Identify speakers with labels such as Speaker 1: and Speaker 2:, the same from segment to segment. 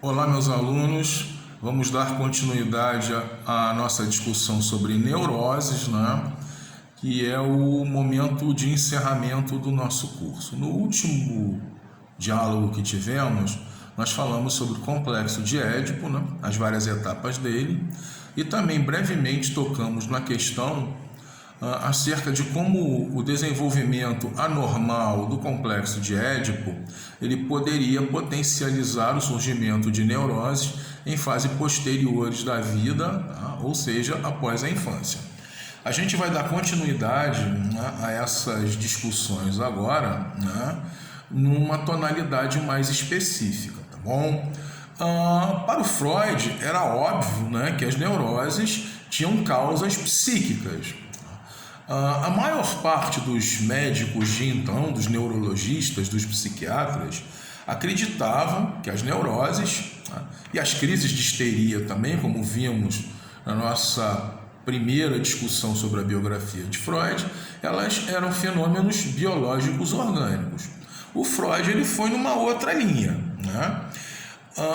Speaker 1: Olá, meus alunos. Vamos dar continuidade à nossa discussão sobre neuroses, né? Que é o momento de encerramento do nosso curso. No último diálogo que tivemos, nós falamos sobre o complexo de Édipo, né? As várias etapas dele, e também brevemente tocamos na questão acerca de como o desenvolvimento anormal do complexo de Édipo ele poderia potencializar o surgimento de neuroses em fases posteriores da vida, tá? Ou seja, após a infância. A gente vai dar continuidade, né, a essas discussões agora, né, numa tonalidade mais específica, tá bom? Para o Freud era óbvio, né, que as neuroses tinham causas psíquicas. A maior parte dos médicos de então, dos neurologistas, dos psiquiatras, acreditavam que as neuroses, né, e as crises de histeria também, como vimos na nossa primeira discussão sobre a biografia de Freud, elas eram fenômenos biológicos orgânicos. O Freud ele foi numa outra linha, né?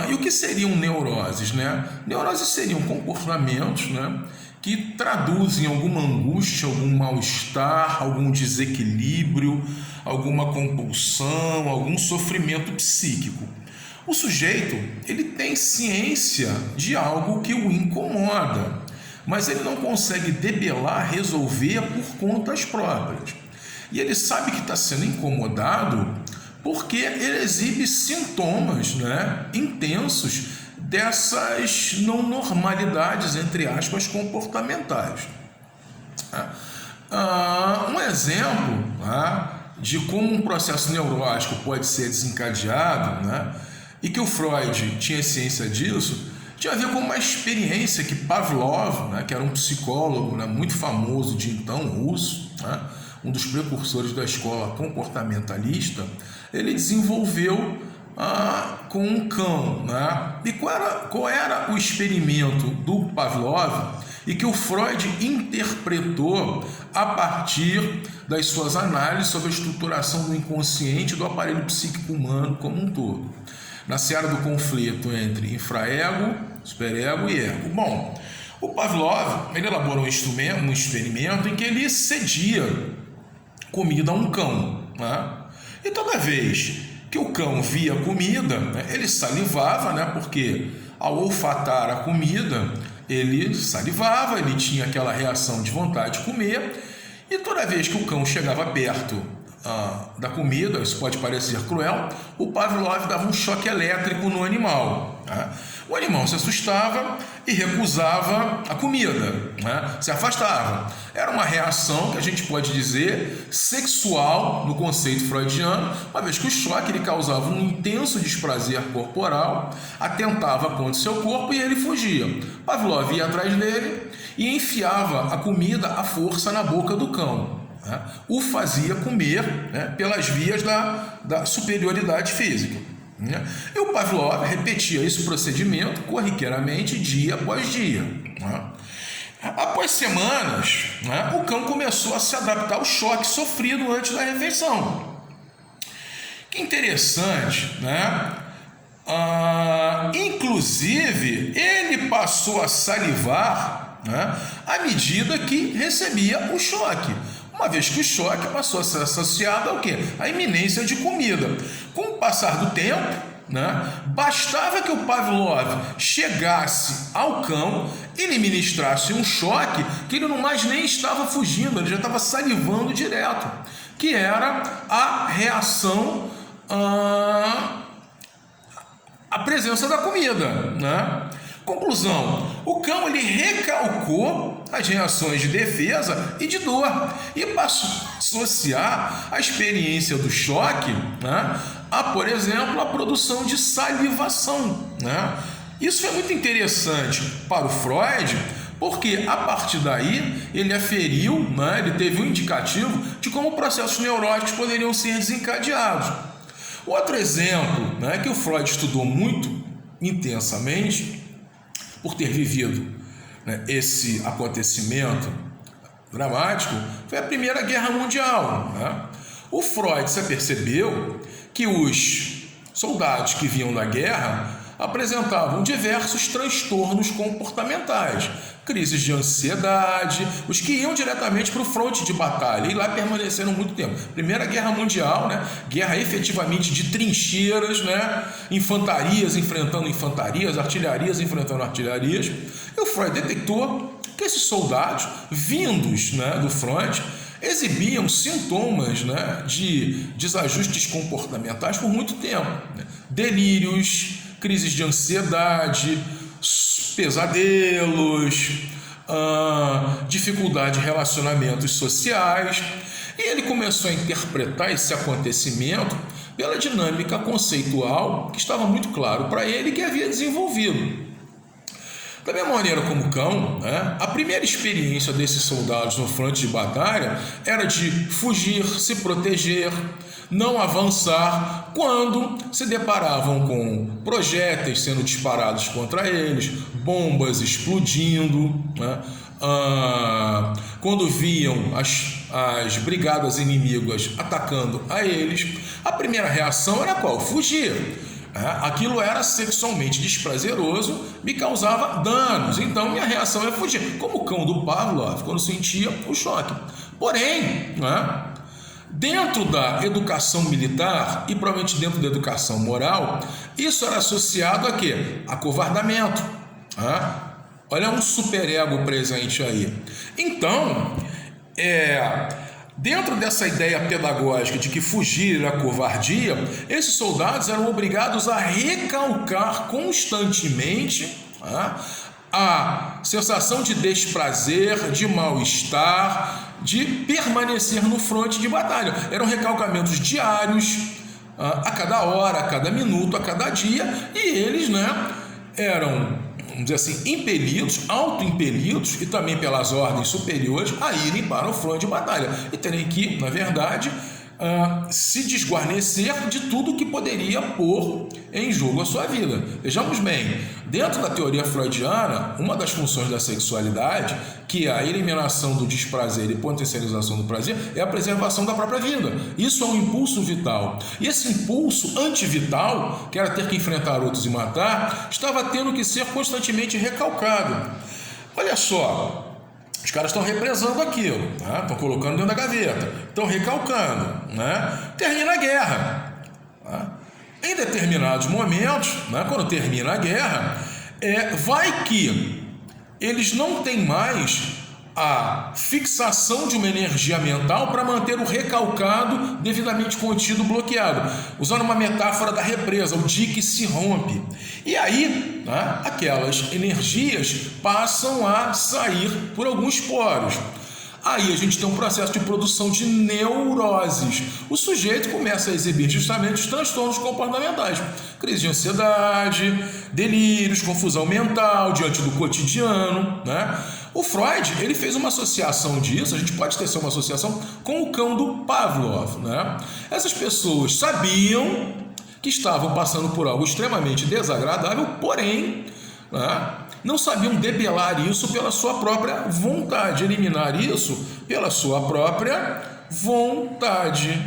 Speaker 1: E o que seriam neuroses, né? Neuroses seriam comportamentos, né, que traduzem alguma angústia, algum mal-estar, algum desequilíbrio, alguma compulsão, algum sofrimento psíquico. O sujeito ele tem ciência de algo que o incomoda, mas ele não consegue debelar, resolver por contas próprias. E ele sabe que está sendo incomodado porque ele exibe sintomas, né, intensos dessas não normalidades, entre aspas, comportamentais. Um exemplo, né, de como um processo neurótico pode ser desencadeado, né, e que o Freud tinha ciência disso, tinha a ver com uma experiência que Pavlov, né, que era um psicólogo, né, muito famoso de então, russo, né, um dos precursores da escola comportamentalista, ele desenvolveu com um cão, né? E qual era o experimento do Pavlov e que o Freud interpretou a partir das suas análises sobre a estruturação do inconsciente do aparelho psíquico humano como um todo, na seara do conflito entre infraego, superego e ego. Bom, o Pavlov ele elaborou um experimento em que ele cedia comida a um cão, né? E toda vez que o cão via comida, né, ele salivava, né, porque ao olfatar a comida, ele salivava, ele tinha aquela reação de vontade de comer, e toda vez que o cão chegava perto da comida, isso pode parecer cruel, o Pavlov dava um choque elétrico no animal, né? O animal se assustava e recusava a comida, né? Se afastava. Era uma reação que a gente pode dizer sexual no conceito freudiano, uma vez que o choque ele causava um intenso desprazer corporal, atentava contra o seu corpo e ele fugia. Pavlov ia atrás dele e enfiava a comida à força na boca do cão, né? O fazia comer, né, pelas vias da superioridade física, né? E o Pavlov repetia esse procedimento corriqueiramente dia após dia, né? Após semanas, né, o cão começou a se adaptar ao choque sofrido antes da refeição. Que interessante, né? Inclusive, ele passou a salivar, né, à medida que recebia o choque, uma vez que o choque passou a ser associado ao quê? À iminência de comida. Com o passar do tempo, né, bastava que o Pavlov chegasse ao cão e lhe ministrasse um choque que ele não mais nem estava fugindo, ele já estava salivando direto, que era a reação à presença da comida, né? Conclusão, o cão ele recalcou as reações de defesa e de dor e passou a associar a experiência do choque, né, a, por exemplo, a produção de salivação, né? Isso é muito interessante para o Freud, porque a partir daí ele aferiu, né, ele teve um indicativo de como processos neuróticos poderiam ser desencadeados. Outro exemplo, né, que o Freud estudou muito intensamente, por ter vivido, né, esse acontecimento dramático, foi a Primeira Guerra Mundial, né? O Freud se apercebeu que os soldados que vinham da guerra apresentavam diversos transtornos comportamentais, crises de ansiedade, os que iam diretamente para o fronte de batalha e lá permaneceram muito tempo. Primeira Guerra Mundial, né? Guerra efetivamente de trincheiras, né? Infantarias enfrentando infantarias, artilharias enfrentando artilharias. E o Freud detectou que esses soldados vindos, né, do fronte exibiam sintomas, né, de desajustes comportamentais por muito tempo, né? Delírios, crises de ansiedade, pesadelos, dificuldade em relacionamentos sociais. E ele começou a interpretar esse acontecimento pela dinâmica conceitual que estava muito claro para ele que havia desenvolvido. Da mesma maneira como o cão, né, a primeira experiência desses soldados no fronte de batalha era de fugir, se proteger, não avançar quando se deparavam com projéteis sendo disparados contra eles, bombas explodindo, né, quando viam as brigadas inimigas atacando a eles. A primeira reação era qual? Fugir. Aquilo era sexualmente desprazeroso, me causava danos, então minha reação é fugir, como o cão do Pavlov quando sentia o choque. Porém, né, dentro da educação militar e provavelmente dentro da educação moral, isso era associado a quê? Acovardamento. Olha um superego presente aí. Então, dentro dessa ideia pedagógica de que fugir era covardia, esses soldados eram obrigados a recalcar constantemente a sensação de desprazer, de mal-estar, de permanecer no fronte de batalha. Eram recalcamentos diários, a cada hora, a cada minuto, a cada dia, e eles, né, eram, vamos dizer assim, impelidos, auto-impelidos e também pelas ordens superiores a irem para o fronte de batalha e terem que, na verdade, se desguarnecer de tudo que poderia pôr em jogo a sua vida. Vejamos bem, dentro da teoria freudiana, uma das funções da sexualidade, que é a eliminação do desprazer e potencialização do prazer, é a preservação da própria vida. Isso é um impulso vital. E esse impulso antivital, que era ter que enfrentar outros e matar, estava tendo que ser constantemente recalcado. Olha só, os caras estão represando aquilo, né? Estão colocando dentro da gaveta, estão recalcando, né? Termina a guerra. Né? Em determinados momentos, né, quando termina a guerra, vai que eles não têm mais a fixação de uma energia mental para manter o recalcado devidamente contido, bloqueado. Usando uma metáfora da represa, o dique se rompe. E aí, né, aquelas energias passam a sair por alguns poros. Aí a gente tem um processo de produção de neuroses. O sujeito começa a exibir justamente os transtornos comportamentais. Crise de ansiedade, delírios, confusão mental diante do cotidiano, né? O Freud, ele fez uma associação disso, a gente pode ter uma associação com o cão do Pavlov, né? Essas pessoas sabiam que estavam passando por algo extremamente desagradável, porém, né, não sabiam debelar isso pela sua própria vontade, eliminar isso pela sua própria vontade.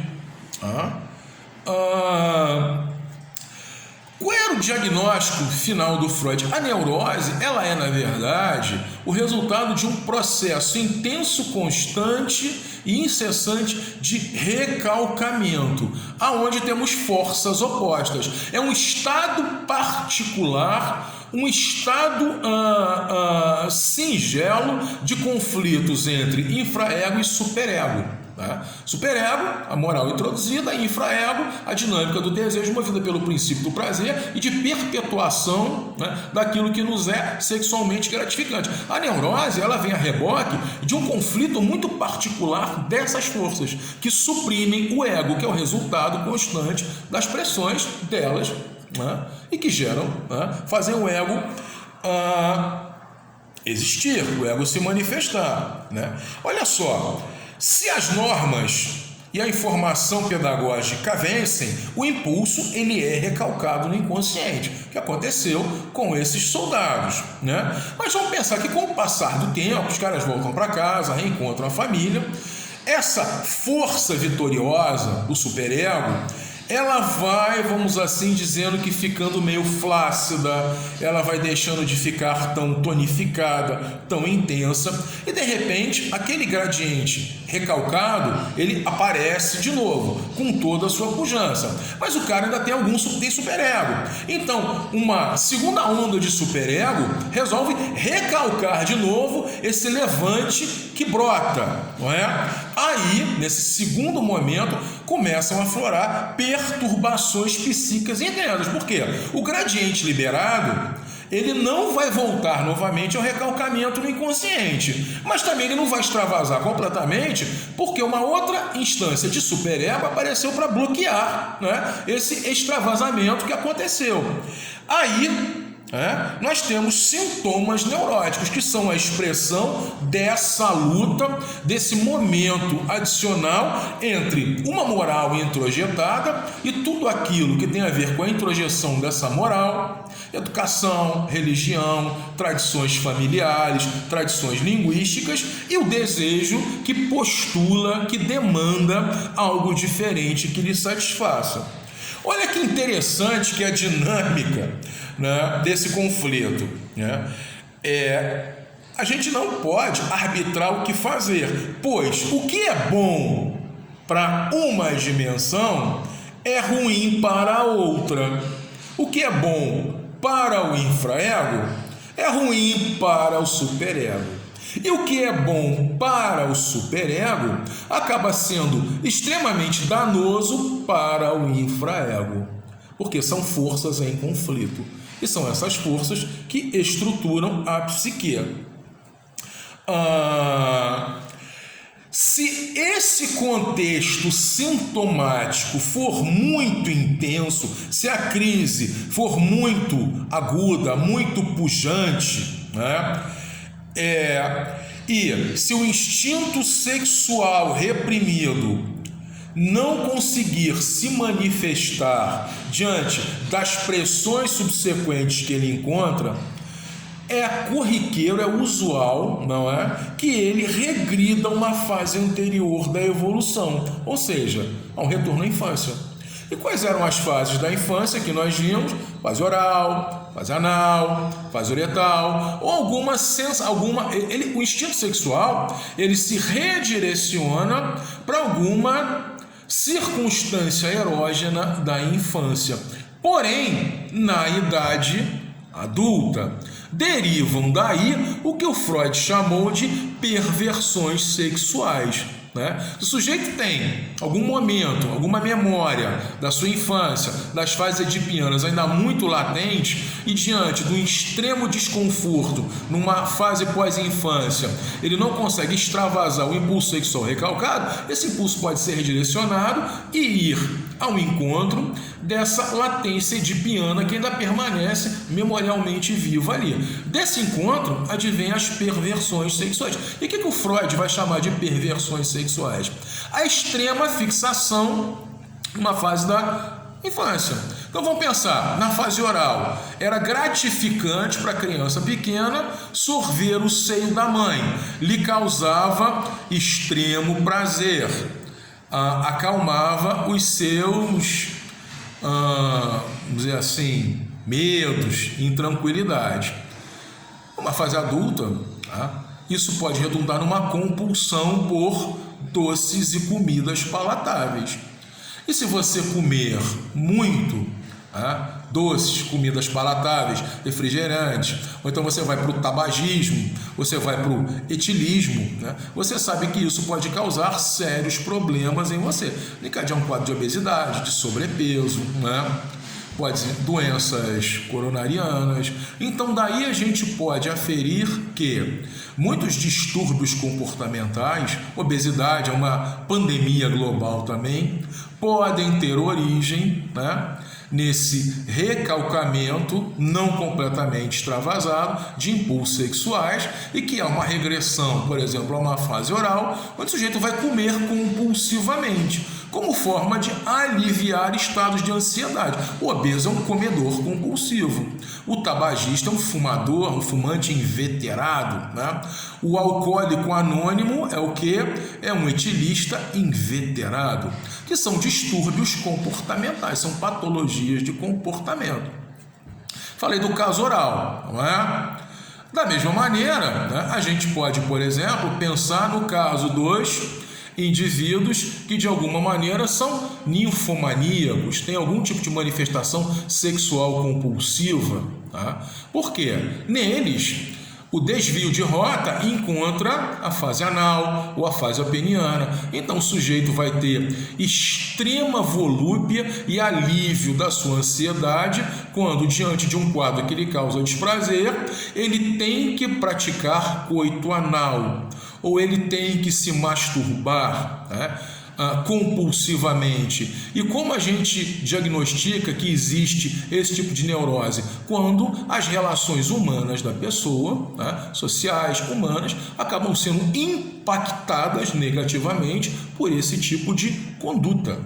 Speaker 1: Qual era o diagnóstico final do Freud? A neurose, ela é, na verdade, o resultado de um processo intenso, constante e incessante de recalcamento, aonde temos forças opostas. É um estado particular, um estado singelo de conflitos entre infraego e superego. Né? Superego, a moral introduzida, infraego, a dinâmica do desejo movida pelo princípio do prazer e de perpetuação, né, daquilo que nos é sexualmente gratificante. A neurose, ela vem a reboque de um conflito muito particular dessas forças que suprimem o ego, que é o resultado constante das pressões delas, né, e que geram, né, fazem o ego existir, o ego se manifestar, né? Olha só, se as normas e a informação pedagógica vencem, o impulso ele é recalcado no inconsciente, que aconteceu com esses soldados, né? Mas vamos pensar que com o passar do tempo, os caras voltam para casa, reencontram a família, essa força vitoriosa do superego, ela vai, vamos assim dizendo, que ficando meio flácida, ela vai deixando de ficar tão tonificada, tão intensa, e de repente aquele gradiente recalcado, ele aparece de novo, com toda a sua pujança. Mas o cara ainda tem superego. Então, uma segunda onda de superego resolve recalcar de novo esse levante que brota, não é? Aí, nesse segundo momento, começam a aflorar perturbações psíquicas intensas. Por quê? O gradiente liberado, ele não vai voltar novamente ao recalcamento no inconsciente, mas também ele não vai extravasar completamente, porque uma outra instância de superego apareceu para bloquear, né, esse extravasamento que aconteceu. Aí nós temos sintomas neuróticos, que são a expressão dessa luta, desse momento adicional entre uma moral introjetada e tudo aquilo que tem a ver com a introjeção dessa moral, educação, religião, tradições familiares, tradições linguísticas e o desejo que postula, que demanda algo diferente que lhe satisfaça. Olha que interessante que é a dinâmica, né, desse conflito, né? A gente não pode arbitrar o que fazer, pois o que é bom para uma dimensão é ruim para a outra. O que é bom para o infraego é ruim para o superego. E o que é bom para o superego acaba sendo extremamente danoso para o infraego, porque são forças em conflito. E são essas forças que estruturam a psique. Se esse contexto sintomático for muito intenso, se a crise for muito aguda, muito pujante, né? E se o instinto sexual reprimido não conseguir se manifestar diante das pressões subsequentes que ele encontra, é corriqueiro, é usual, não é, que ele regrida uma fase anterior da evolução, ou seja, a um retorno à infância. E quais eram as fases da infância que nós vimos? Fase oral, fase anal, fase uretal, ou o instinto sexual, ele se redireciona para alguma circunstância erógena da infância. Porém, na idade adulta, derivam daí o que o Freud chamou de perversões sexuais. Se o sujeito tem algum momento, alguma memória da sua infância, das fases edipianas ainda muito latentes, e diante do extremo desconforto numa fase pós-infância, ele não consegue extravasar o impulso sexual recalcado, esse impulso pode ser redirecionado e ir ao encontro dessa latência edipiana que ainda permanece memorialmente viva ali. Desse encontro advém as perversões sexuais. E o que o Freud vai chamar de perversões sexuais? A extrema fixação numa fase da infância. Então vamos pensar, na fase oral, era gratificante para a criança pequena sorver o seio da mãe, lhe causava extremo prazer, acalmava os seus, vamos dizer assim, medos, intranquilidade. Uma fase adulta, isso pode redundar numa compulsão por doces e comidas palatáveis. E se você comer muito doces, comidas palatáveis, refrigerantes, ou então você vai para o tabagismo, você vai para o etilismo, você sabe que isso pode causar sérios problemas em você. Encadear um quadro de obesidade, de sobrepeso, pode ser doenças coronarianas. Então daí a gente pode aferir que muitos distúrbios comportamentais, obesidade é uma pandemia global também, podem ter origem nesse recalcamento não completamente extravasado de impulsos sexuais, e que é uma regressão, por exemplo, a uma fase oral, onde o sujeito vai comer compulsivamente. como forma de aliviar estados de ansiedade. O obeso é um comedor compulsivo. O tabagista é um fumador, um fumante inveterado, né? O alcoólico anônimo é o quê? É um etilista inveterado, que são distúrbios comportamentais, são patologias de comportamento. Falei do caso oral, não é? Da mesma maneira, né, a gente pode, por exemplo, pensar no caso dos indivíduos que de alguma maneira são ninfomaníacos, têm algum tipo de manifestação sexual compulsiva. Tá? Por quê? Neles, o desvio de rota encontra a fase anal ou a fase peniana. Então o sujeito vai ter extrema volúpia e alívio da sua ansiedade quando, diante de um quadro que lhe causa desprazer, ele tem que praticar coito anal ou ele tem que se masturbar, né? Compulsivamente. E como a gente diagnostica que existe esse tipo de neurose? Quando as relações humanas da pessoa, né, sociais, humanas, acabam sendo impactadas negativamente por esse tipo de conduta.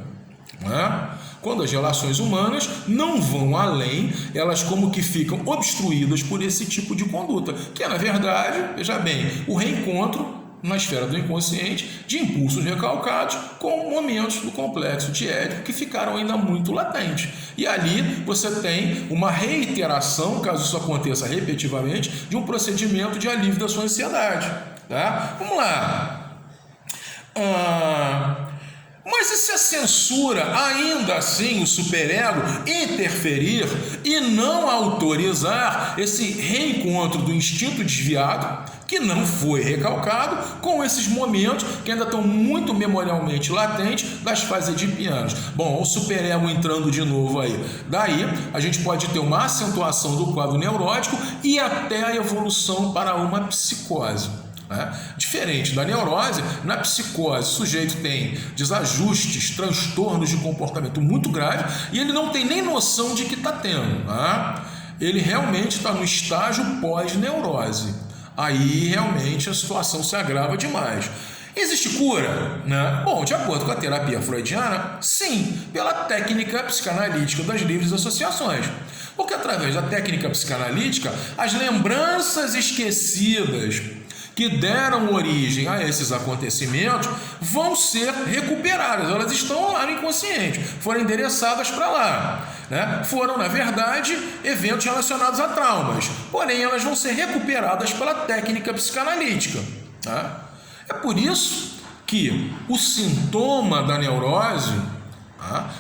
Speaker 1: Né? Quando as relações humanas não vão além, elas como que ficam obstruídas por esse tipo de conduta, que é, na verdade, veja bem, o reencontro na esfera do inconsciente, de impulsos recalcados com momentos do complexo de Édipo que ficaram ainda muito latentes. E ali você tem uma reiteração, caso isso aconteça repetitivamente, de um procedimento de alívio da sua ansiedade. Tá? Vamos lá. Mas e se a censura, ainda assim, o superego, interferir e não autorizar esse reencontro do instinto desviado, que não foi recalcado, com esses momentos que ainda estão muito memorialmente latentes das fases edipianas? Bom, o superego entrando de novo aí. Daí, a gente pode ter uma acentuação do quadro neurótico e até a evolução para uma psicose. Diferente da neurose, na psicose o sujeito tem desajustes, transtornos de comportamento muito graves e ele não tem nem noção de que está tendo. Ele realmente está no estágio pós-neurose. Aí realmente a situação se agrava demais. Existe cura? Né? Bom, de acordo com a terapia freudiana, sim, pela técnica psicanalítica das livres associações. Porque através da técnica psicanalítica, as lembranças esquecidas que deram origem a esses acontecimentos vão ser recuperadas. Elas estão lá no inconsciente, foram endereçadas para lá. Né? Foram, na verdade, eventos relacionados a traumas, porém elas vão ser recuperadas pela técnica psicanalítica. Tá? É por isso que o sintoma da neurose,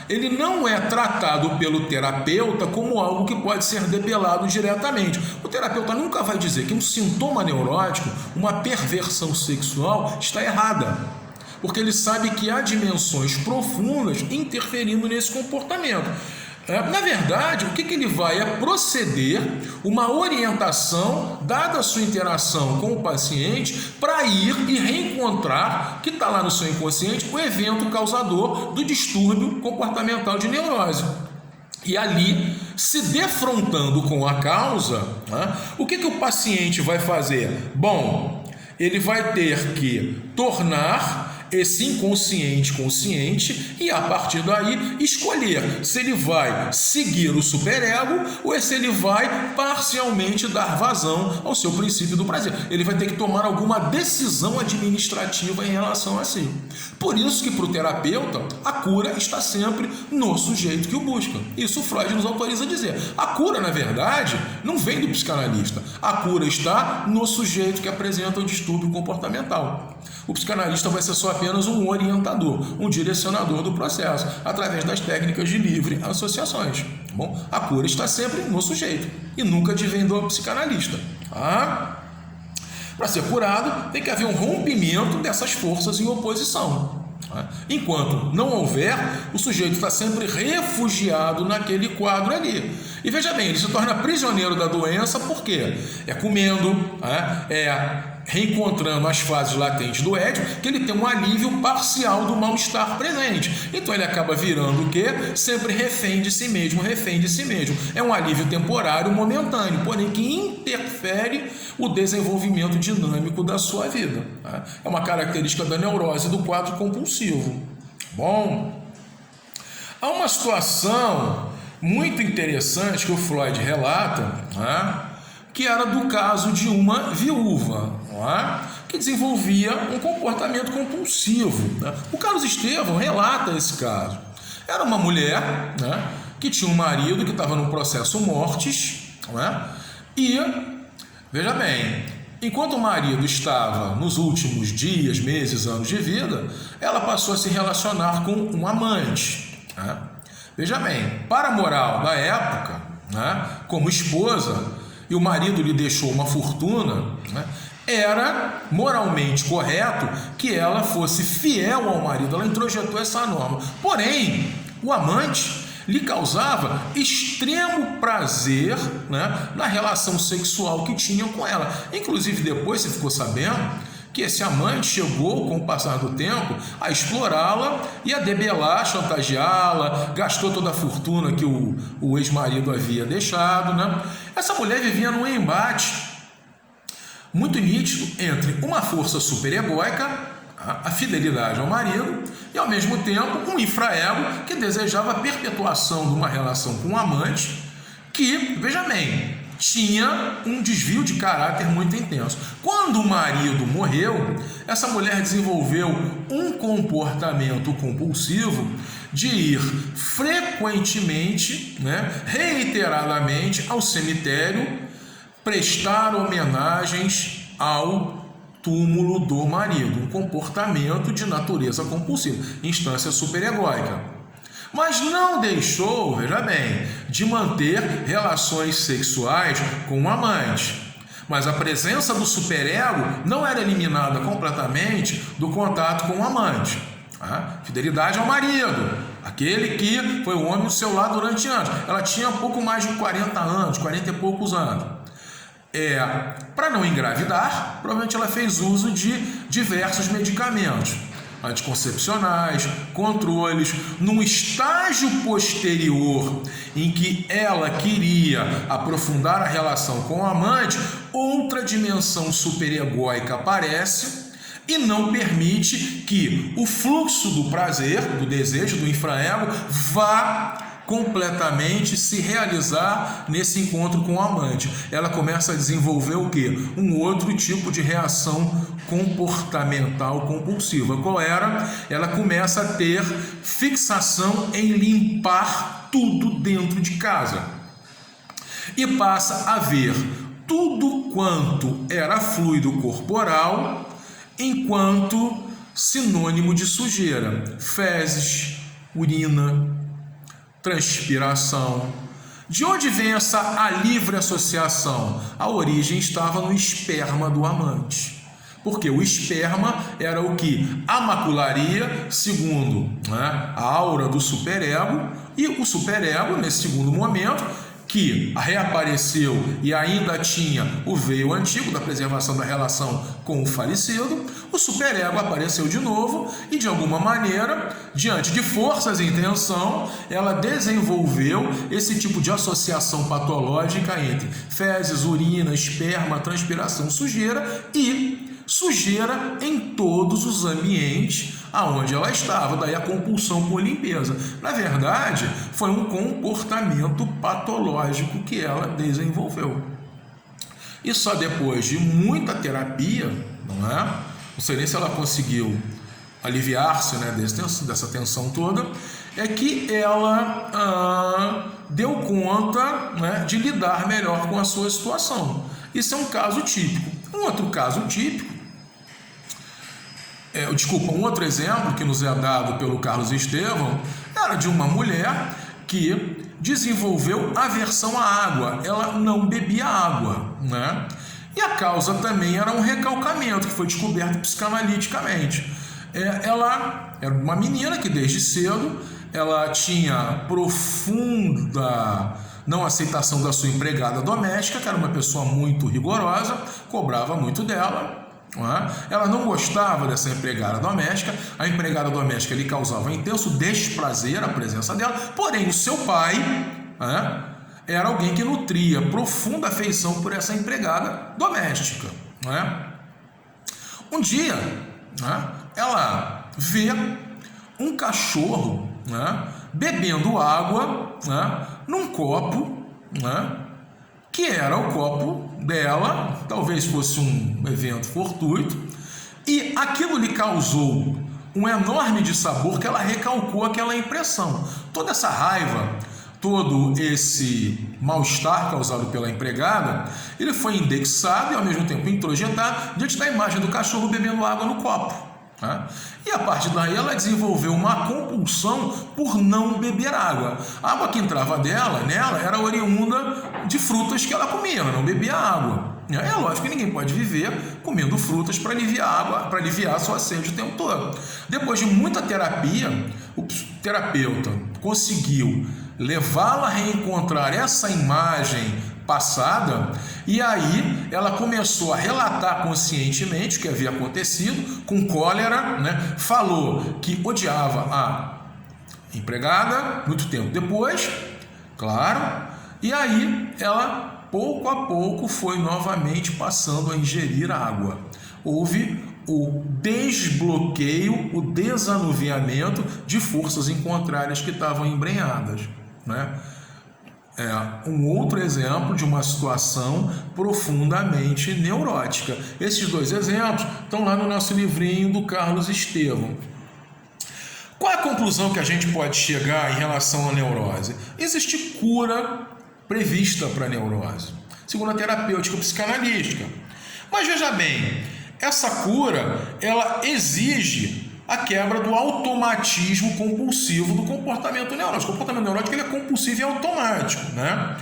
Speaker 1: ele não é tratado pelo terapeuta como algo que pode ser debelado diretamente. O terapeuta nunca vai dizer que um sintoma neurótico, uma perversão sexual, está errada, porque ele sabe que há dimensões profundas interferindo nesse comportamento. Na verdade, o que ele vai é proceder uma orientação, dada a sua interação com o paciente, para ir e reencontrar, que está lá no seu inconsciente, o evento causador do distúrbio comportamental de neurose. E ali, se defrontando com a causa, o que o paciente vai fazer? Bom, ele vai ter que tornar esse inconsciente consciente e, a partir daí, escolher se ele vai seguir o superego ou se ele vai parcialmente dar vazão ao seu princípio do prazer. Ele vai ter que tomar alguma decisão administrativa em relação a si. Por isso que, para o terapeuta, a cura está sempre no sujeito que o busca. Isso Freud nos autoriza a dizer. A cura, na verdade, não vem do psicanalista. A cura está no sujeito que apresenta o distúrbio comportamental. O psicanalista vai ser só apenas um orientador, um direcionador do processo, através das técnicas de livre associações. Bom, a cura está sempre no sujeito e nunca advém do psicanalista. Para ser curado, tem que haver um rompimento dessas forças em oposição. Enquanto não houver, o sujeito está sempre refugiado naquele quadro ali. E veja bem, ele se torna prisioneiro da doença por quê? É comendo, reencontrando as fases latentes do Édipo, que ele tem um alívio parcial do mal-estar presente. Então ele acaba virando o quê? Sempre refém de si mesmo, refém de si mesmo. É um alívio temporário, momentâneo, porém que interfere o desenvolvimento dinâmico da sua vida. É uma característica da neurose do quadro compulsivo. Bom, Há uma situação muito interessante que o Freud relata, né, que era do caso de uma viúva, né, que desenvolvia um comportamento compulsivo. Né? O Carlos Estevão relata esse caso. Era uma mulher, né, que tinha um marido que estava no processo mortis, né, e, veja bem, enquanto o marido estava nos últimos dias, meses, anos de vida, ela passou a se relacionar com um amante. Né? Veja bem, para a moral da época, né, como esposa, e o marido lhe deixou uma fortuna, né, era moralmente correto que ela fosse fiel ao marido. Ela introjetou essa norma. Porém, o amante lhe causava extremo prazer, né, na relação sexual que tinham com ela. Inclusive, depois você ficou sabendo que esse amante chegou, com o passar do tempo, a explorá-la e a debelar, chantageá-la, gastou toda a fortuna que o ex-marido havia deixado. Né? Essa mulher vivia num embate muito nítido entre uma força superegóica, a fidelidade ao marido, e ao mesmo tempo um infraego que desejava a perpetuação de uma relação com um amante que, veja bem, tinha um desvio de caráter muito intenso. Quando o marido morreu, essa mulher desenvolveu um comportamento compulsivo de ir frequentemente, né, reiteradamente ao cemitério, prestar homenagens ao túmulo do marido, um comportamento de natureza compulsiva, instância superegóica. Mas não deixou, veja bem, de manter relações sexuais com o amante. Mas a presença do superego não era eliminada completamente do contato com o amante. Fidelidade ao marido, aquele que foi o homem do seu lado durante anos. Ela tinha pouco mais de 40 anos, 40 e poucos anos. Para não engravidar, provavelmente ela fez uso de diversos medicamentos anticoncepcionais, controles. Num estágio posterior em que ela queria aprofundar a relação com o amante, outra dimensão superegóica aparece e não permite que o fluxo do prazer, do desejo, do infraego vá completamente se realizar nesse encontro com o amante. Ela começa a desenvolver o quê? Um outro tipo de reação comportamental compulsiva. Qual era? Ela começa a ter fixação em limpar tudo dentro de casa e passa a ver tudo quanto era fluido corporal enquanto sinônimo de sujeira. Fezes, urina, transpiração. De onde vem essa livre associação? A origem estava no esperma do amante. Porque o esperma era o que a macularia, segundo, né, a aura do superego, e o superego, nesse segundo momento, que reapareceu e ainda tinha o veio antigo da preservação da relação com o falecido, o superego apareceu de novo e, de alguma maneira, diante de forças em tensão, ela desenvolveu esse tipo de associação patológica entre fezes, urina, esperma, transpiração, sujeira e sujeira em todos os ambientes aonde ela estava, daí a compulsão por limpeza. Na verdade, foi um comportamento patológico que ela desenvolveu. E só depois de muita terapia, não sei nem se ela conseguiu aliviar-se, né, dessa tensão toda, é que ela deu conta, né, de lidar melhor com a sua situação. Isso é um caso típico. Um outro caso típico, um outro exemplo que nos é dado pelo Carlos Estevão era de uma mulher que desenvolveu aversão à água. Ela não bebia água, né? E a causa também era um recalcamento que foi descoberto psicanaliticamente. Ela era uma menina que desde cedo ela tinha profunda não aceitação da sua empregada doméstica, que era uma pessoa muito rigorosa, cobrava muito dela. Ela não gostava dessa empregada doméstica, a empregada doméstica lhe causava intenso desprazer a presença dela, porém o seu pai era alguém que nutria profunda afeição por essa empregada doméstica. Um dia, ela vê um cachorro bebendo água, né, num copo, né, que era o copo dela, talvez fosse um evento fortuito, e aquilo lhe causou um enorme dissabor que ela recalcou aquela impressão. Toda essa raiva, todo esse mal-estar causado pela empregada, ele foi indexado e ao mesmo tempo introjetado diante da imagem do cachorro bebendo água no copo. Tá? E a partir daí ela desenvolveu uma compulsão por não beber água. A água que entrava nela era oriunda de frutas que ela comia, ela não bebia água. É lógico que ninguém pode viver comendo frutas para aliviar a sua sede o tempo todo. Depois de muita terapia, o terapeuta conseguiu levá-la a reencontrar essa imagem passada, e aí ela começou a relatar conscientemente o que havia acontecido, com cólera, né? Falou que odiava a empregada, muito tempo depois, claro, e aí ela, pouco a pouco, foi novamente passando a ingerir água. Houve o desbloqueio, o desanuviamento de forças em contrárias que estavam embrenhadas, né? É um outro exemplo de uma situação profundamente neurótica. Esses dois exemplos estão lá no nosso livrinho do Carlos Estevão. Qual é a conclusão que a gente pode chegar em relação à neurose? Existe cura prevista para a neurose, segundo a terapêutica psicanalística. Mas veja bem, essa cura, ela exige a quebra do automatismo compulsivo do comportamento neurótico. O comportamento neurótico ele é compulsivo e automático, né?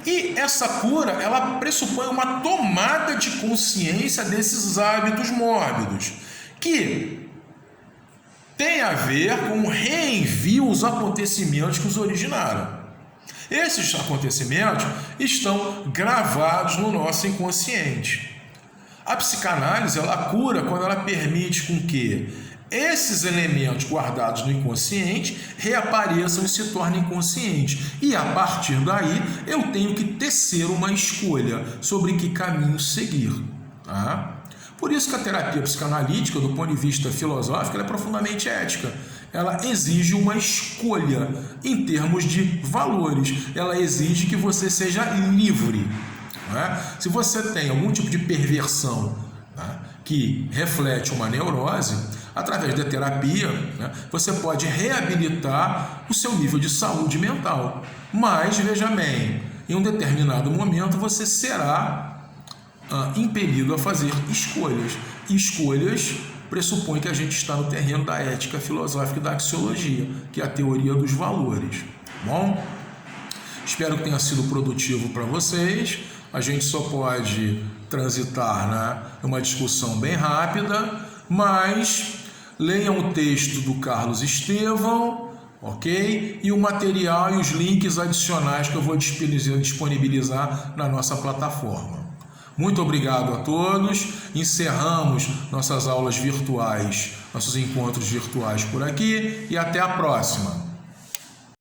Speaker 1: E essa cura, ela pressupõe uma tomada de consciência desses hábitos mórbidos, que tem a ver com reenvio os acontecimentos que os originaram. Esses acontecimentos estão gravados no nosso inconsciente. A psicanálise, ela cura quando ela permite com que esses elementos guardados no inconsciente reapareçam e se tornem conscientes. E a partir daí eu tenho que tecer uma escolha sobre que caminho seguir. Tá? Por isso que a terapia psicanalítica, do ponto de vista filosófico, ela é profundamente ética. Ela exige uma escolha em termos de valores. Ela exige que você seja livre. Né? Se você tem algum tipo de perversão, né, que reflete uma neurose, através da terapia, né, você pode reabilitar o seu nível de saúde mental. Mas, veja bem, em um determinado momento você será impelido a fazer escolhas. E escolhas pressupõem que a gente está no terreno da ética filosófica e da axiologia, que é a teoria dos valores. Bom, espero que tenha sido produtivo para vocês. A gente só pode transitar, né, numa discussão bem rápida, mas leiam o texto do Carlos Estevão, ok? E o material e os links adicionais que eu vou disponibilizar na nossa plataforma. Muito obrigado a todos. Encerramos nossas aulas virtuais, nossos encontros virtuais por aqui e até a próxima.